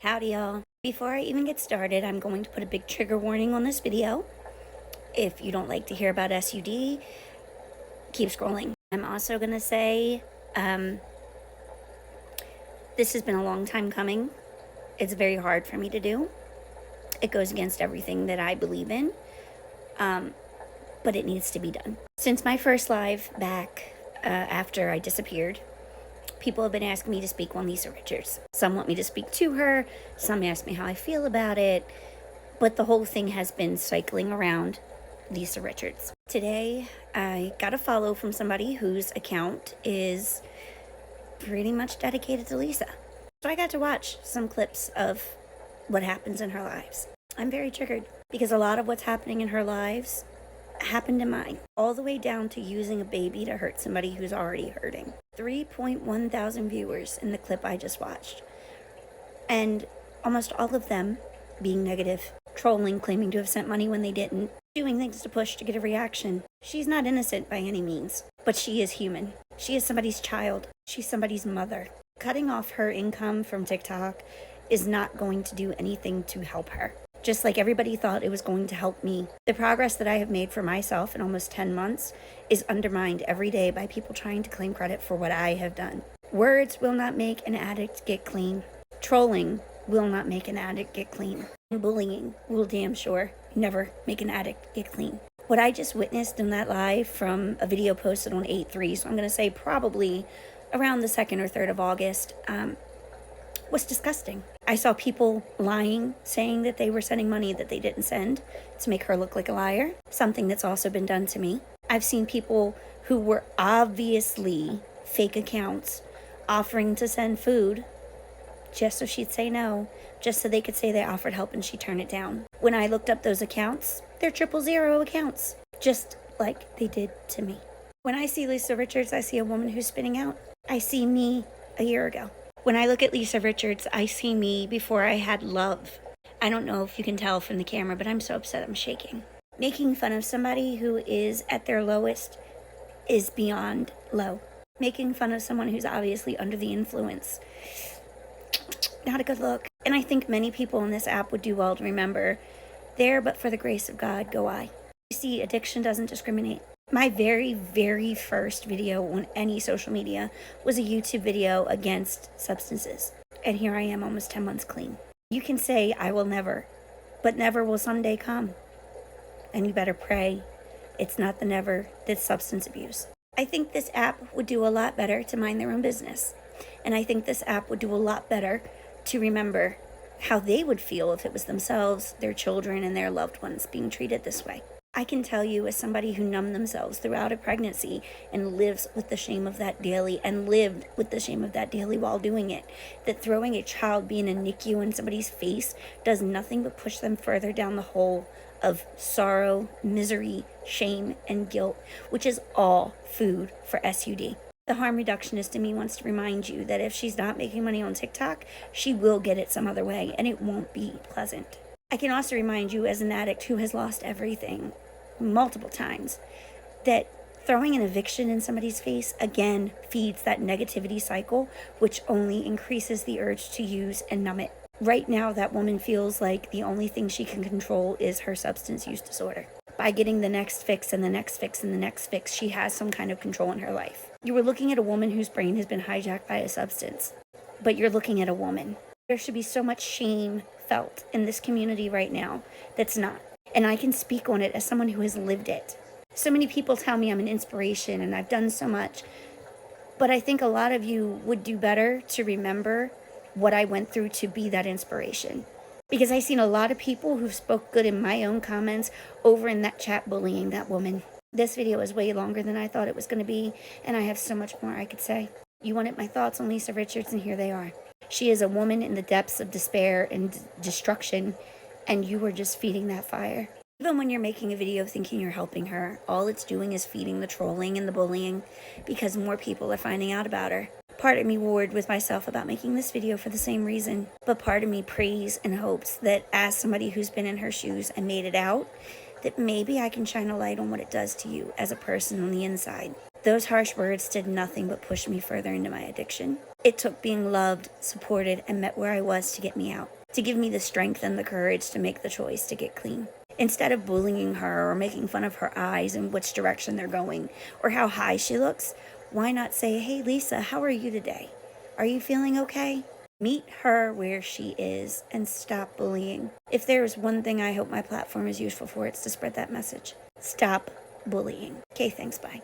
Howdy y'all. Before I even get started, I'm going to put a big trigger warning on this video. If you don't like to hear about SUD, keep scrolling. I'm also going to say, this has been a long time coming. It's very hard for me to do. It goes against everything that I believe in, but it needs to be done. Since my first live back after I disappeared, people have been asking me to speak on Lisa Richards. Some want me to speak to her, some ask me how I feel about it, but the whole thing has been cycling around Lisa Richards. Today, I got a follow from somebody whose account is pretty much dedicated to Lisa. So I got to watch some clips of what happens in her lives. I'm very triggered because a lot of what's happening in her lives happened in mine, all the way down to using a baby to hurt somebody who's already hurting. 3.1 thousand viewers in the clip I just watched, and almost all of them being negative, trolling, claiming to have sent money when they didn't, doing things to push to get a reaction. She's not innocent by any means, but she is human. She is somebody's child. She's somebody's mother. Cutting off her income from TikTok is not going to do anything to help her. Just like everybody thought it was going to help me. The progress that I have made for myself in almost 10 months is undermined every day by people trying to claim credit for what I have done. Words will not make an addict get clean. Trolling will not make an addict get clean. And bullying will damn sure never make an addict get clean. What I just witnessed in that live from a video posted on 8/3, so I'm going to say probably around the 2nd or 3rd of August, was disgusting. I saw people lying, saying that they were sending money that they didn't send to make her look like a liar, something that's also been done to me. I've seen people who were obviously fake accounts offering to send food just so she'd say no, just so they could say they offered help and she'd turn it down. When I looked up those accounts, they're 000 accounts, just like they did to me. When I see Lisa Richards, I see a woman who's spinning out. I see me a year ago. When I look at Lisa Richards, I see me before I had love. I don't know if you can tell from the camera, but I'm so upset I'm shaking. Making fun of somebody who is at their lowest is beyond low. Making fun of someone who's obviously under the influence, not a good look. And I think many people on this app would do well to remember, there but for the grace of God go I. You see, addiction doesn't discriminate. My very, very first video on any social media was a YouTube video against substances. And here I am almost 10 months clean. You can say, I will never, but never will someday come. And you better pray it's not the never that's substance abuse. I think this app would do a lot better to mind their own business. And I think this app would do a lot better to remember how they would feel if it was themselves, their children, and their loved ones being treated this way. I can tell you, as somebody who numbed themselves throughout a pregnancy and lives with the shame of that daily and lived with the shame of that daily while doing it, that throwing a child being a NICU in somebody's face does nothing but push them further down the hole of sorrow, misery, shame, and guilt, which is all food for SUD. The harm reductionist in me wants to remind you that if she's not making money on TikTok, she will get it some other way, and it won't be pleasant. I can also remind you, as an addict who has lost everything multiple times, that throwing an eviction in somebody's face again feeds that negativity cycle, which only increases the urge to use and numb it. Right now, that woman feels like the only thing she can control is her substance use disorder. By getting the next fix and the next fix and the next fix, she has some kind of control in her life. You were looking at a woman whose brain has been hijacked by a substance, but you're looking at a woman. There should be so much shame felt in this community right now that's not. And I can speak on it as someone who has lived it. So many people tell me I'm an inspiration and I've done so much, but I think a lot of you would do better to remember what I went through to be that inspiration. Because I've seen a lot of people who spoke good in my own comments over in that chat bullying that woman. This video is way longer than I thought it was going to be, and I have so much more I could say. You wanted my thoughts on Lisa Richards, and here they are. She is a woman in the depths of despair and destruction, and you were just feeding that fire. Even when you're making a video thinking you're helping her, all it's doing is feeding the trolling and the bullying because more people are finding out about her. Part of me warred with myself about making this video for the same reason, but part of me prays and hopes that as somebody who's been in her shoes and made it out, that maybe I can shine a light on what it does to you as a person on the inside. Those harsh words did nothing but push me further into my addiction. It took being loved, supported, and met where I was to get me out, to give me the strength and the courage to make the choice to get clean. Instead of bullying her or making fun of her eyes and which direction they're going or how high she looks, why not say, "Hey Lisa, how are you today? Are you feeling okay?" Meet her where she is and stop bullying. If there is one thing I hope my platform is useful for, it's to spread that message. Stop bullying. Okay, thanks, bye.